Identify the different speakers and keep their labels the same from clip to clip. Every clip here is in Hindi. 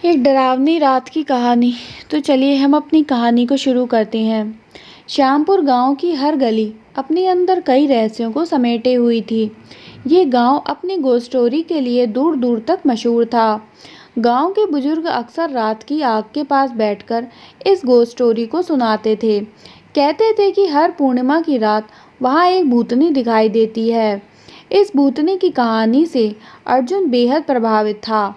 Speaker 1: एक डरावनी रात की कहानी। तो चलिए हम अपनी कहानी को शुरू करते हैं। श्यामपुर गांव की हर गली अपने अंदर कई रहस्यों को समेटे हुई थी। ये गांव अपनी गोस्ट स्टोरी के लिए दूर दूर तक मशहूर था। गांव के बुजुर्ग अक्सर रात की आग के पास बैठकर इस गोस्ट स्टोरी को सुनाते थे। कहते थे कि हर पूर्णिमा की रात वहाँ एक भूतनी दिखाई देती है। इस भूतनी की कहानी से अर्जुन बेहद प्रभावित था।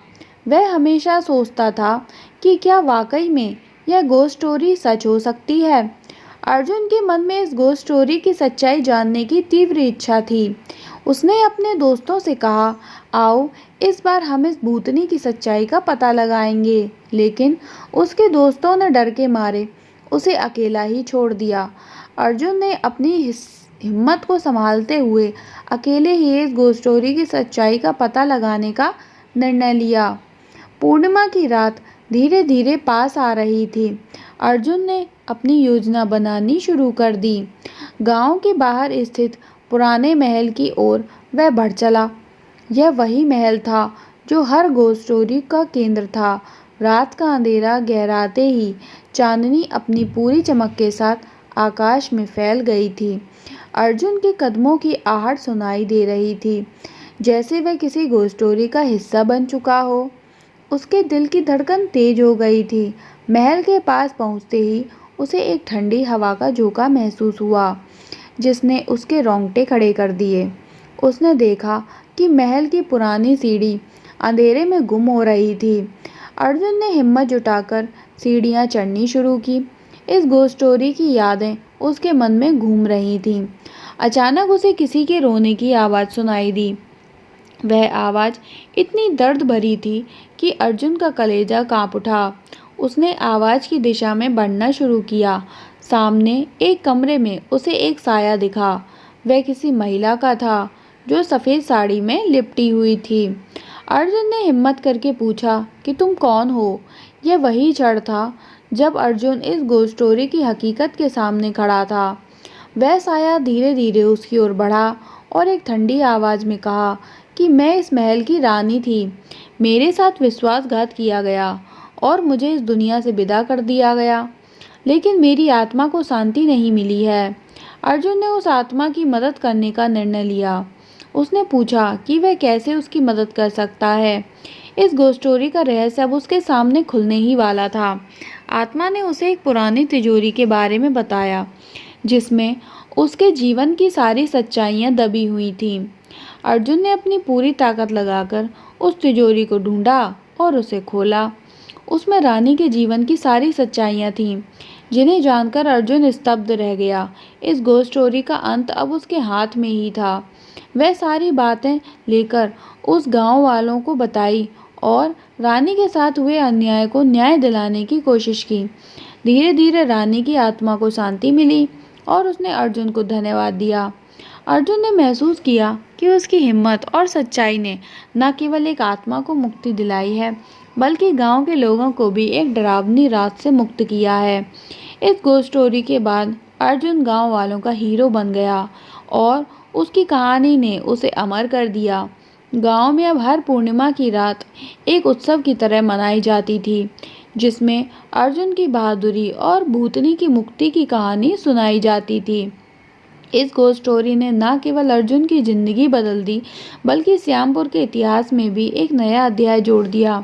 Speaker 1: वह हमेशा सोचता था कि क्या वाकई में यह गोस्ट स्टोरी सच हो सकती है। अर्जुन के मन में इस गोस्ट स्टोरी की सच्चाई जानने की तीव्र इच्छा थी। उसने अपने दोस्तों से कहा, आओ इस बार हम इस भूतनी की सच्चाई का पता लगाएंगे। लेकिन उसके दोस्तों ने डर के मारे उसे अकेला ही छोड़ दिया। अर्जुन ने अपनी हिम्मत को संभालते हुए अकेले ही इस गोस्ट स्टोरी की सच्चाई का पता लगाने का निर्णय लिया। पूर्णिमा की रात धीरे धीरे पास आ रही थी। अर्जुन ने अपनी योजना बनानी शुरू कर दी। गांव के बाहर स्थित पुराने महल की ओर वह बढ़ चला। यह वही महल था जो हर गोस्ट स्टोरी का केंद्र था। रात का अंधेरा गहराते ही चांदनी अपनी पूरी चमक के साथ आकाश में फैल गई थी। अर्जुन के कदमों की आहट सुनाई दे रही थी, जैसे वह किसी गोस्ट स्टोरी का हिस्सा बन चुका हो। उसके दिल की धड़कन तेज हो गई थी। महल के पास पहुंचते ही उसे एक ठंडी हवा का झोंका महसूस हुआ, जिसने उसके रोंगटे खड़े कर दिए। उसने देखा कि महल की पुरानी सीढ़ी अंधेरे में गुम हो रही थी। अर्जुन ने हिम्मत जुटाकर सीढ़ियां चढ़नी शुरू की। इस गोस्ट स्टोरी की यादें उसके मन में घूम रही थीं। अचानक उसे किसी के रोने की आवाज़ सुनाई दी। वह आवाज़ इतनी दर्द भरी थी कि अर्जुन का कलेजा कांप उठा। उसने आवाज़ की दिशा में बढ़ना शुरू किया। सामने एक कमरे में उसे एक साया दिखा। वह किसी महिला का था जो सफ़ेद साड़ी में लिपटी हुई थी। अर्जुन ने हिम्मत करके पूछा कि तुम कौन हो। यह वही क्षण था जब अर्जुन इस गोस्ट स्टोरी की हकीकत के सामने खड़ा था। वह साया धीरे धीरे उसकी ओर बढ़ा और एक ठंडी आवाज़ में कहा कि मैं इस महल की रानी थी। मेरे साथ विश्वासघात किया गया और मुझे इस दुनिया से विदा कर दिया गया, लेकिन मेरी आत्मा को शांति नहीं मिली है। अर्जुन ने उस आत्मा की मदद करने का निर्णय लिया। उसने पूछा कि वह कैसे उसकी मदद कर सकता है। इस गोस्ट स्टोरी का रहस्य अब उसके सामने खुलने ही वाला था। आत्मा ने उसे एक पुरानी तिजोरी के बारे में बताया, जिसमें उसके जीवन की सारी सच्चाइयाँ दबी हुई थीं। अर्जुन ने अपनी पूरी ताकत लगाकर उस तिजोरी को ढूंढा और उसे खोला। उसमें रानी के जीवन की सारी सच्चाइयाँ थीं, जिन्हें जानकर अर्जुन स्तब्ध रह गया। इस गोस्ट स्टोरी का अंत अब उसके हाथ में ही था। वह सारी बातें लेकर उस गांव वालों को बताई और रानी के साथ हुए अन्याय को न्याय दिलाने की कोशिश की। धीरे धीरे रानी की आत्मा को शांति मिली और उसने अर्जुन को धन्यवाद दिया। अर्जुन ने महसूस किया कि उसकी हिम्मत और सच्चाई ने न केवल एक आत्मा को मुक्ति दिलाई है, बल्कि गांव के लोगों को भी एक डरावनी रात से मुक्त किया है। इस गोस्ट स्टोरी के बाद अर्जुन गांव वालों का हीरो बन गया और उसकी कहानी ने उसे अमर कर दिया। गांव में अब हर पूर्णिमा की रात एक उत्सव की तरह मनाई जाती थी, जिसमें अर्जुन की बहादुरी और भूतनी की मुक्ति की कहानी सुनाई जाती थी। इस गोस्ट स्टोरी ने न केवल अर्जुन की ज़िंदगी बदल दी, बल्कि श्यामपुर के इतिहास में भी एक नया अध्याय जोड़ दिया।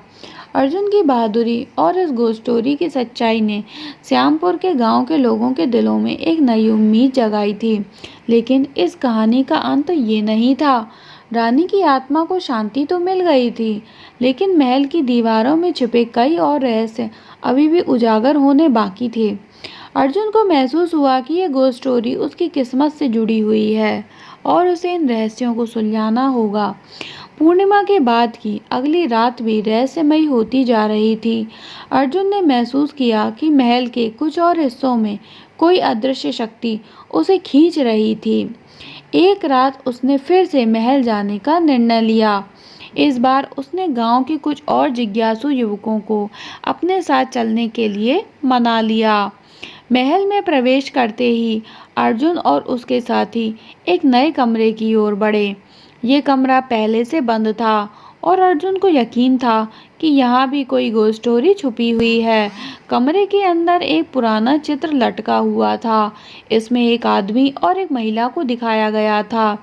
Speaker 1: अर्जुन की बहादुरी और इस गोस्ट स्टोरी की सच्चाई ने श्यामपुर के गांव के लोगों के दिलों में एक नई उम्मीद जगाई थी। लेकिन इस कहानी का अंत ये नहीं था। रानी की आत्मा को शांति तो मिल गई थी, लेकिन महल की दीवारों में छिपे कई और रहस्य अभी भी उजागर होने बाकी थे। अर्जुन को महसूस हुआ कि यह गोस्ट स्टोरी उसकी किस्मत से जुड़ी हुई है और उसे इन रहस्यों को सुलझाना होगा। पूर्णिमा के बाद की अगली रात भी रहस्यमयी होती जा रही थी। अर्जुन ने महसूस किया कि महल के कुछ और हिस्सों में कोई अदृश्य शक्ति उसे खींच रही थी। एक रात उसने फिर से महल जाने का निर्णय लिया। इस बार उसने गांव के कुछ और जिज्ञासु युवकों को अपने साथ चलने के लिए मना लिया। महल में प्रवेश करते ही अर्जुन और उसके साथी एक नए कमरे की ओर बढ़े। ये कमरा पहले से बंद था और अर्जुन को यकीन था कि यहाँ भी कोई घोस्ट स्टोरी छुपी हुई है। कमरे के अंदर एक पुराना चित्र लटका हुआ था। इसमें एक आदमी और एक महिला को दिखाया गया था।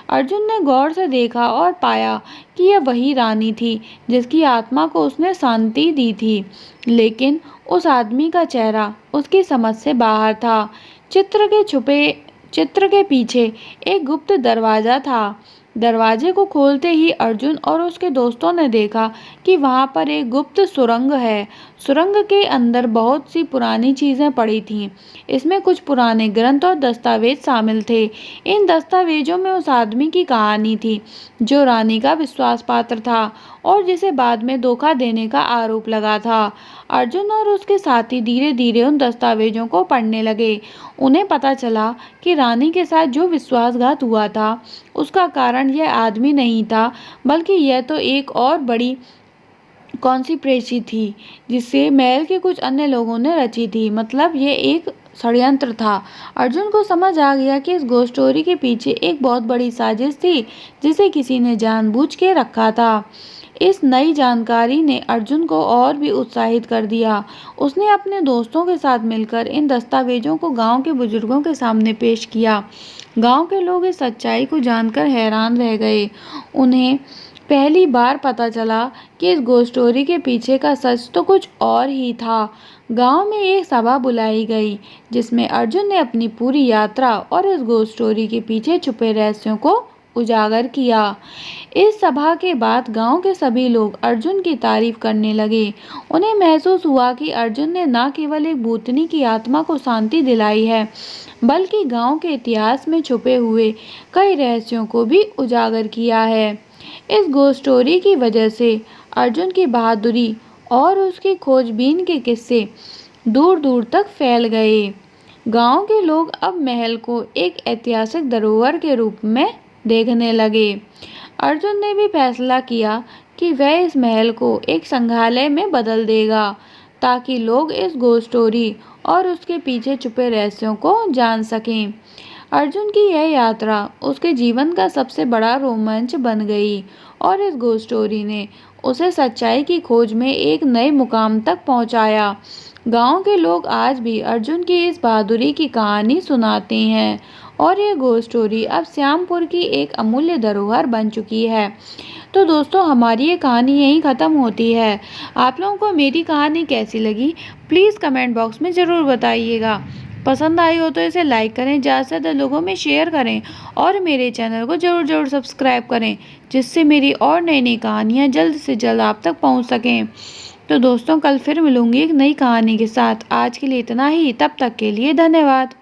Speaker 1: अर्जुन ने गौर से देखा और पाया कि यह वही रानी थी जिसकी आत्मा को उसने शांति दी थी, लेकिन उस आदमी का चेहरा उसकी समझ से बाहर था। चित्र के पीछे एक गुप्त दरवाजा था। दरवाजे को खोलते ही अर्जुन और उसके दोस्तों ने देखा कि वहां पर एक गुप्त सुरंग है। सुरंग के अंदर बहुत सी पुरानी चीजें पड़ी थीं। इसमें कुछ पुराने ग्रंथ और दस्तावेज शामिल थे। इन दस्तावेजों में उस आदमी की कहानी थी जो रानी का विश्वास पात्र था और जिसे बाद में धोखा देने का आरोप लगा था। अर्जुन और उसके साथी धीरे धीरे उन दस्तावेजों को पढ़ने लगे। उन्हें पता चला कि रानी के साथ जो विश्वासघात हुआ था उसका कारण यह आदमी नहीं था, बल्कि यह तो एक और बड़ी कॉन्स्पिरेसी थी जिसे महल के कुछ अन्य लोगों ने रची थी। मतलब ये एक षड्यंत्र था। अर्जुन को समझ आ गया कि इस घोस्ट स्टोरी के पीछे एक बहुत बड़ी साजिश थी जिसे किसी ने जानबूझ के रखा था। इस नई जानकारी ने अर्जुन को और भी उत्साहित कर दिया। उसने अपने दोस्तों के साथ मिलकर इन दस्तावेजों को गांव के बुजुर्गों के सामने पेश किया। गांव के लोग इस सच्चाई को जानकर हैरान रह गए। उन्हें पहली बार पता चला कि इस घोस्ट स्टोरी के पीछे का सच तो कुछ और ही था। गांव में एक सभा बुलाई गई जिसमें अर्जुन ने अपनी पूरी यात्रा और इस घोस्ट स्टोरी के पीछे छुपे रहस्यों को उजागर किया। इस सभा के बाद गांव के सभी लोग अर्जुन की तारीफ करने लगे। उन्हें महसूस हुआ कि अर्जुन ने न केवल एक भूतनी की आत्मा को शांति दिलाई है, बल्कि गांव के इतिहास में छुपे हुए कई रहस्यों को भी उजागर किया है। इस घोस्ट स्टोरी की वजह से अर्जुन की बहादुरी और उसकी खोजबीन के किस्से दूर दूर तक फैल गए। गांव के लोग अब महल को एक ऐतिहासिक धरोहर के रूप में देखने लगे। अर्जुन ने भी फैसला किया कि वह इस महल को एक संग्रहालय में बदल देगा ताकि लोग इस घोस्ट स्टोरी और उसके पीछे छुपे रहस्यों को जान सकें। अर्जुन की यह यात्रा उसके जीवन का सबसे बड़ा रोमांच बन गई और इस घोस्ट स्टोरी ने उसे सच्चाई की खोज में एक नए मुकाम तक पहुंचाया। गांव के लोग आज भी अर्जुन की इस बहादुरी की कहानी सुनाते हैं और यह घोस्ट स्टोरी अब श्यामपुर की एक अमूल्य धरोहर बन चुकी है। तो दोस्तों, हमारी ये कहानी यहीं ख़त्म होती है। आप लोगों को मेरी कहानी कैसी लगी प्लीज़ कमेंट बॉक्स में ज़रूर बताइएगा। पसंद आई हो तो इसे लाइक करें, ज़्यादा से ज़्यादा लोगों में शेयर करें और मेरे चैनल को ज़रूर सब्सक्राइब करें, जिससे मेरी और नई नई कहानियाँ जल्द से जल्द आप तक पहुँच सकें। तो दोस्तों, कल फिर मिलूँगी एक नई कहानी के साथ। आज के लिए इतना ही। तब तक के लिए धन्यवाद।